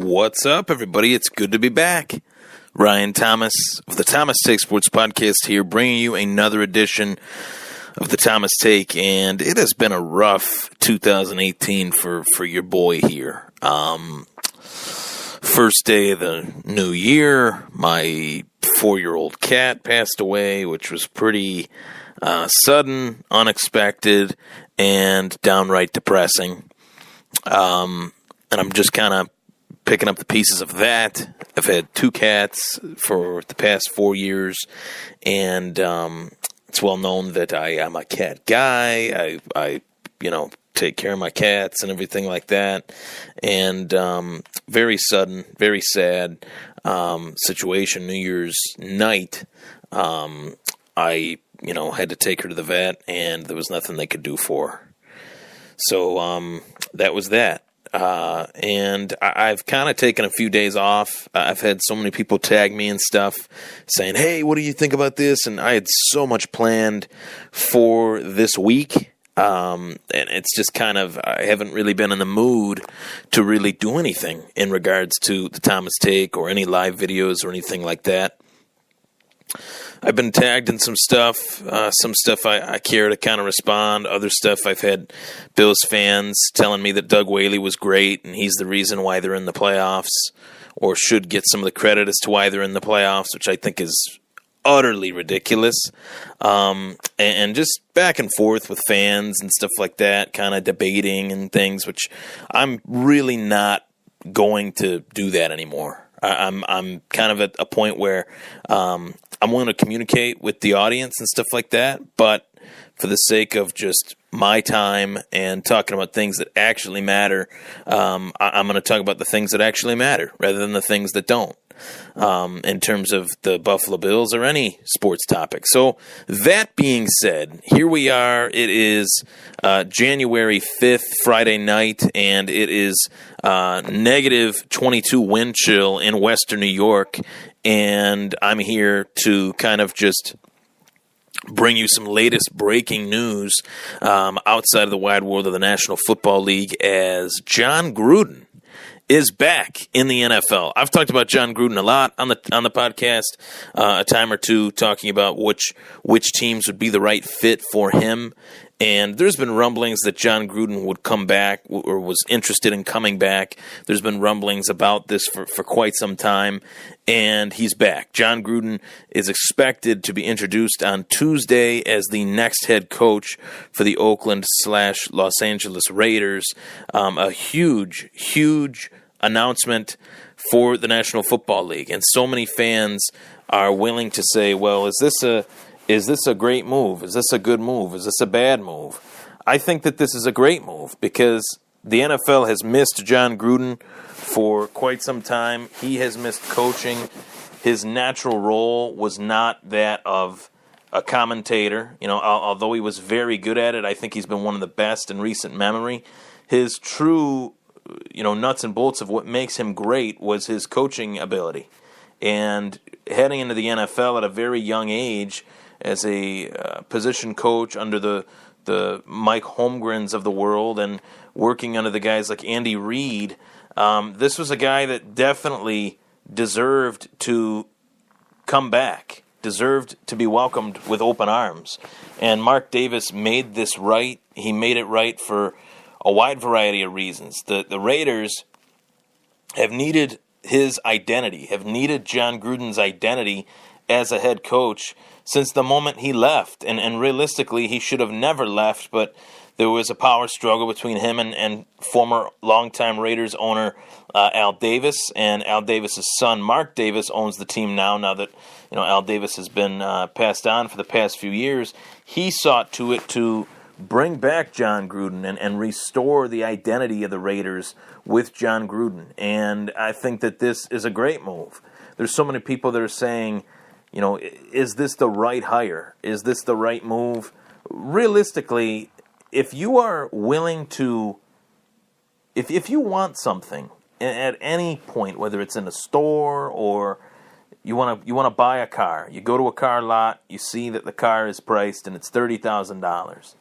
What's up, everybody? It's good to be back. Ryan Thomas of the Thomas Take Sports Podcast here, bringing you another edition of the Thomas Take, and it has been a rough 2018 for your boy here. First day of the new year, my 4-year-old cat passed away, which was pretty sudden, unexpected, and downright depressing. And I'm just kind of picking up the pieces of that. I've had 2 cats for the past 4 years, and it's well known that I am a cat guy. I take care of my cats and everything like that. And very sudden, very sad situation. New Year's night, I had to take her to the vet, and there was nothing they could do for her. So that was that. And I've kind of taken a few days off. I've had so many people tag me and stuff saying, hey, what do you think about this? And I had so much planned for this week. And it's just I haven't really been in the mood to really do anything in regards to the Thomas Take or any live videos or anything like that. I've been tagged in some stuff I care to kind of respond. Other stuff I've had Bills fans telling me that Doug Whaley was great and he's the reason why they're in the playoffs, or should get some of the credit as to why they're in the playoffs, which I think is utterly ridiculous. And just back and forth with fans and stuff like that, kind of debating and things, which I'm really not going to do that anymore. I'm kind of at a point where I'm willing to communicate with the audience and stuff like that, but for the sake of just my time and talking about things that actually matter, I'm going to talk about the things that actually matter rather than the things that don't, in terms of the Buffalo Bills or any sports topic. So that being said, here we are. It is January 5th, Friday night, and it is negative 22 wind chill in western New York, and I'm here to kind of just bring you some latest breaking news outside of the wide world of the National Football League, as Jon Gruden is back in the NFL. I've talked about Jon Gruden a lot on the podcast, a time or two, talking about which teams would be the right fit for him. And there's been rumblings that Jon Gruden would come back or was interested in coming back. There's been rumblings about this for quite some time, and he's back. Jon Gruden is expected to be introduced on Tuesday as the next head coach for the Oakland/Los Angeles Raiders. A huge, huge announcement for the National Football League. And so many fans are willing to say, well, is this a great move? Is this a good move? Is this a bad move? I think that this is a great move because the NFL has missed Jon Gruden for quite some time. He has missed coaching. His natural role was not that of a commentator. Although he was very good at it, I think he's been one of the best in recent memory. His true, nuts and bolts of what makes him great was his coaching ability. And heading into the NFL at a very young age, as a position coach under the Mike Holmgrens of the world and working under the guys like Andy Reid, this was a guy that definitely deserved to come back, deserved to be welcomed with open arms. And Mark Davis made this right. He made it right for a wide variety of reasons. The Raiders have needed his identity, have needed Jon Gruden's identity as a head coach since the moment he left. And realistically, he should have never left, but there was a power struggle between him and former longtime Raiders owner Al Davis, and Al Davis' son Mark Davis owns the team now that Al Davis has been passed on for the past few years. He sought to bring back Jon Gruden and restore the identity of the Raiders with Jon Gruden. And I think that this is a great move. There's so many people that are saying, is this the right hire? Is this the right move? Realistically, if you are willing to, if you want something at any point, whether it's in a store or you want to buy a car, you go to a car lot, you see that the car is priced and it's $30,000.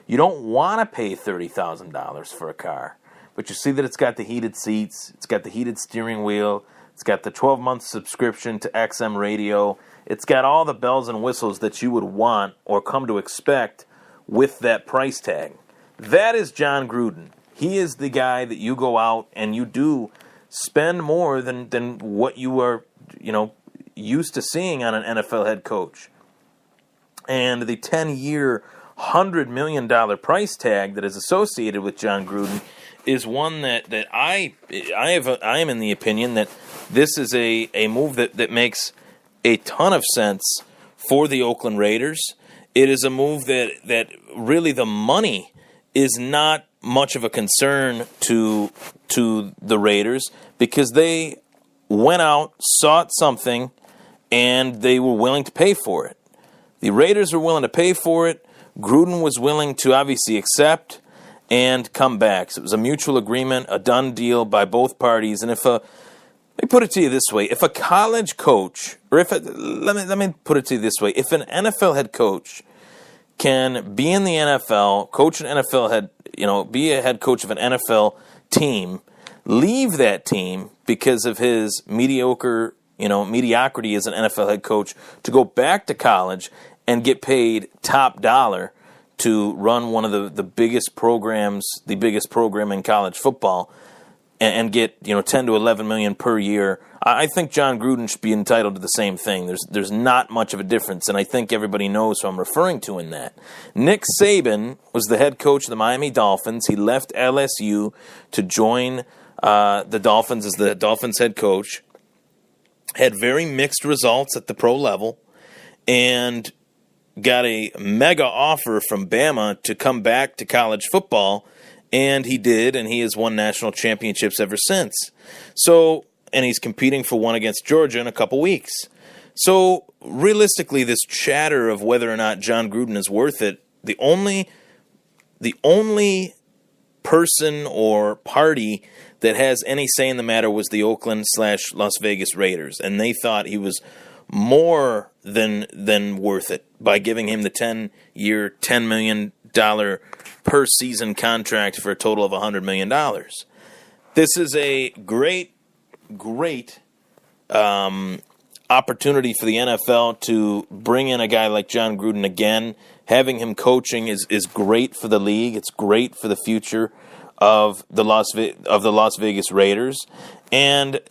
You don't want to pay $30,000 for a car, but you see that it's got the heated seats, it's got the heated steering wheel, it's got the 12-month subscription to XM radio. It's got all the bells and whistles that you would want or come to expect with that price tag. That is Jon Gruden. He is the guy that you go out and you do spend more than what you are, used to seeing on an NFL head coach. And the 10-year, $100 million price tag that is associated with Jon Gruden is one that I am in the opinion that this is a move that makes a ton of sense for the Oakland Raiders. It is a move that really the money is not much of a concern to the Raiders because they went out, sought something, and they were willing to pay for it. The Raiders were willing to pay for it. Gruden was willing to obviously accept and come back. So it was a mutual agreement, a done deal by both parties. And let me put it to you this way: if a college coach, or let me put it to you this way: if an NFL head coach can be in the NFL, coach an NFL head, be a head coach of an NFL team, leave that team because of his mediocrity as an NFL head coach, to go back to college and get paid top dollar to run one of the biggest programs, the biggest program in college football, and get 10 to 11 million per year. I think Jon Gruden should be entitled to the same thing. There's not much of a difference, and I think everybody knows who I'm referring to in that. Nick Saban was the head coach of the Miami Dolphins. He left LSU to join the Dolphins as the Dolphins head coach. Had very mixed results at the pro level, and got a mega offer from Bama to come back to college football, and he did, and he has won national championships ever since. So, and he's competing for one against Georgia in a couple weeks. So, realistically, this chatter of whether or not Jon Gruden is worth it, the only person or party that has any say in the matter was the Oakland/Las Vegas Raiders, and they thought he was more than worth it by giving him the 10-year, $10 million per season contract for a total of $100 million. This is a great opportunity for the NFL to bring in a guy like Jon Gruden again. Having him coaching is great for the league. It's great for the future of the Las Vegas Raiders. And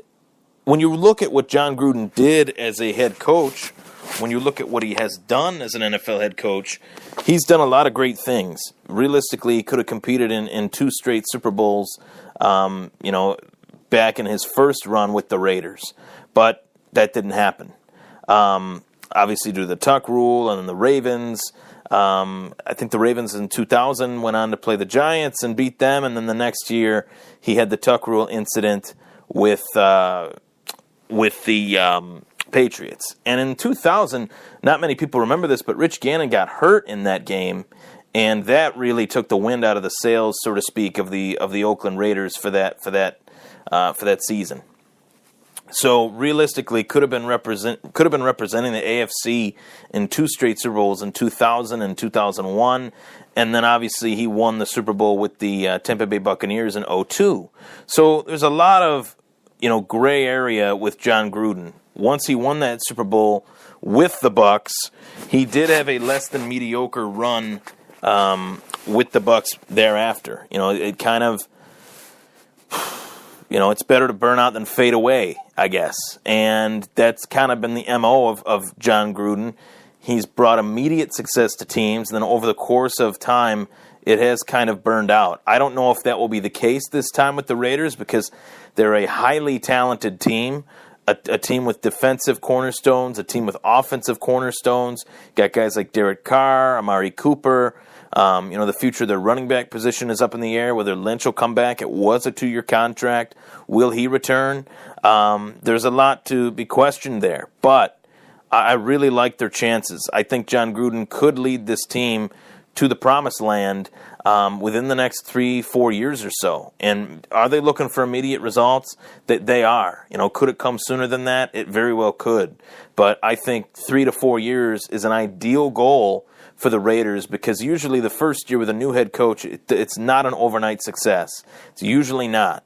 when you look at what Jon Gruden did as a head coach, when you look at what he has done as an NFL head coach, he's done a lot of great things. Realistically, he could have competed in 2 straight Super Bowls, back in his first run with the Raiders. But that didn't happen. Obviously, due to the Tuck rule and then the Ravens. I think the Ravens in 2000 went on to play the Giants and beat them, and then the next year he had the Tuck rule incident with the Patriots. And in 2000, not many people remember this, but Rich Gannon got hurt in that game, and that really took the wind out of the sails, so to speak, of the Oakland Raiders for that season. So realistically, could have been representing the AFC in 2 straight Super Bowls in 2000 and 2001, and then obviously he won the Super Bowl with the Tampa Bay Buccaneers in 2002. So there's a lot of gray area with Jon Gruden. Once he won that Super Bowl with the Bucs, he did have a less than mediocre run with the Bucs thereafter. It kind of, it's better to burn out than fade away, I guess. And that's kind of been the MO of Jon Gruden. He's brought immediate success to teams, and then over the course of time, it has kind of burned out. I don't know if that will be the case this time with the Raiders because they're a highly talented team, a team with defensive cornerstones, a team with offensive cornerstones. Got guys like Derek Carr, Amari Cooper. The future of their running back position is up in the air. Whether Lynch will come back, it was a 2-year contract. Will he return? There's a lot to be questioned there, but I really like their chances. I think Jon Gruden could lead this team to the promised land within the next 3-4 years or so. And are they looking for immediate results? That they are. Could it come sooner than that? It very well could. But I think 3 to 4 years is an ideal goal for the Raiders, because usually the first year with a new head coach, it's not an overnight success. It's usually not.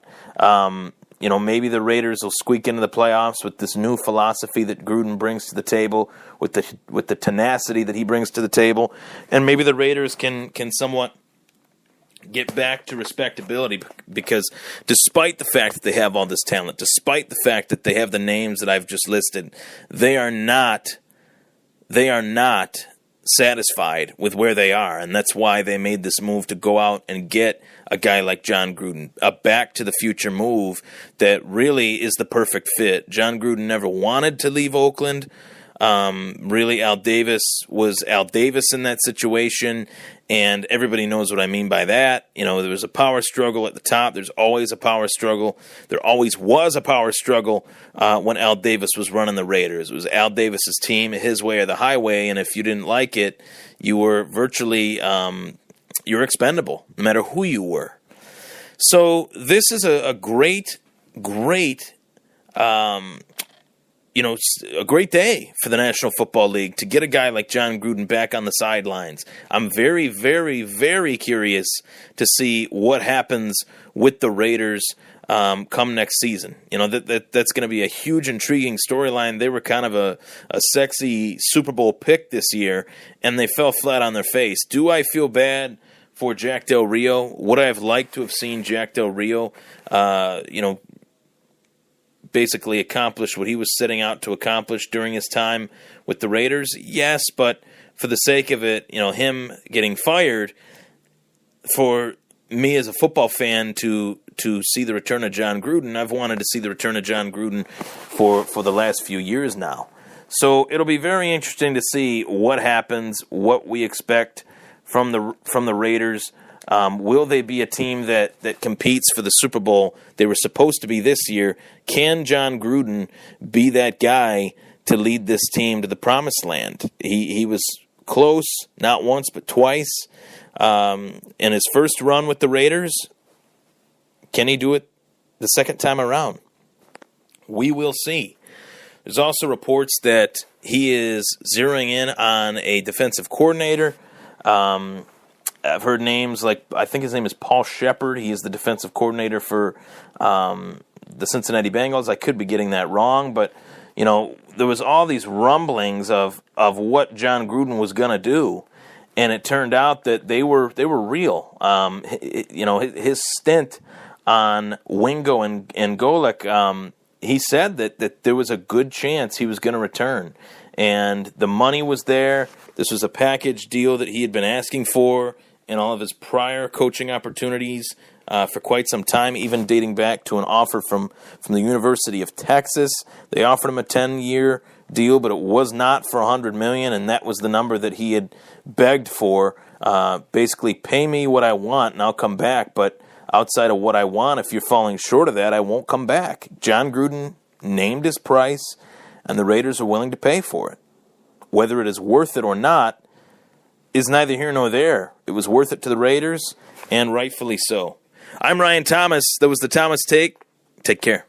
Maybe the Raiders will squeak into the playoffs with this new philosophy that Gruden brings to the table, with the tenacity that he brings to the table, and maybe the Raiders can somewhat get back to respectability, because despite the fact that they have all this talent, despite the fact that they have the names that I've just listed, they are not satisfied with where they are, and that's why they made this move to go out and get a guy like Jon Gruden, a back-to-the-future move that really is the perfect fit. Jon Gruden never wanted to leave Oakland. Really, Al Davis was Al Davis in that situation, and everybody knows what I mean by that. There was a power struggle at the top. There's always a power struggle. There always was a power struggle when Al Davis was running the Raiders. It was Al Davis's team, his way or the highway, and if you didn't like it, you were virtually you're expendable, no matter who you were. So this is a great a great day for the National Football League to get a guy like Jon Gruden back on the sidelines. I'm very, very, very curious to see what happens with the Raiders come next season. That's going to be a huge, intriguing storyline. They were kind of a sexy Super Bowl pick this year, and they fell flat on their face. Do I feel bad for Jack Del Rio? Would I have liked to have seen Jack Del Rio, basically accomplish what he was setting out to accomplish during his time with the Raiders? Yes, but for the sake of it, him getting fired, for me as a football fan to see the return of Jon Gruden, I've wanted to see the return of Jon Gruden for the last few years now. So it'll be very interesting to see what happens, what we expect from the Raiders. Will they be a team that competes for the Super Bowl they were supposed to be this year? Can Jon Gruden be that guy to lead this team to the promised land? He was close, not once but twice, in his first run with the Raiders. Can he do it the second time around? We will see. There's also reports that he is zeroing in on a defensive coordinator. I've heard names like, I think his name is Paul Shepard. He is the defensive coordinator for the Cincinnati Bengals. I could be getting that wrong, but there was all these rumblings of what Jon Gruden was going to do, and it turned out that they were real. His stint on Wingo and Golick, he said that there was a good chance he was going to return, and the money was there. This was a package deal that he had been asking for in all of his prior coaching opportunities for quite some time, even dating back to an offer from the University of Texas. They offered him a 10-year deal, but it was not for $100 million, and that was the number that he had begged for. Basically, pay me what I want, and I'll come back. But outside of what I want, if you're falling short of that, I won't come back. Jon Gruden named his price, and the Raiders are willing to pay for it. Whether it is worth it or not is neither here nor there. It was worth it to the Raiders, and rightfully so. I'm Ryan Thomas. That was the Thomas Take. Take care.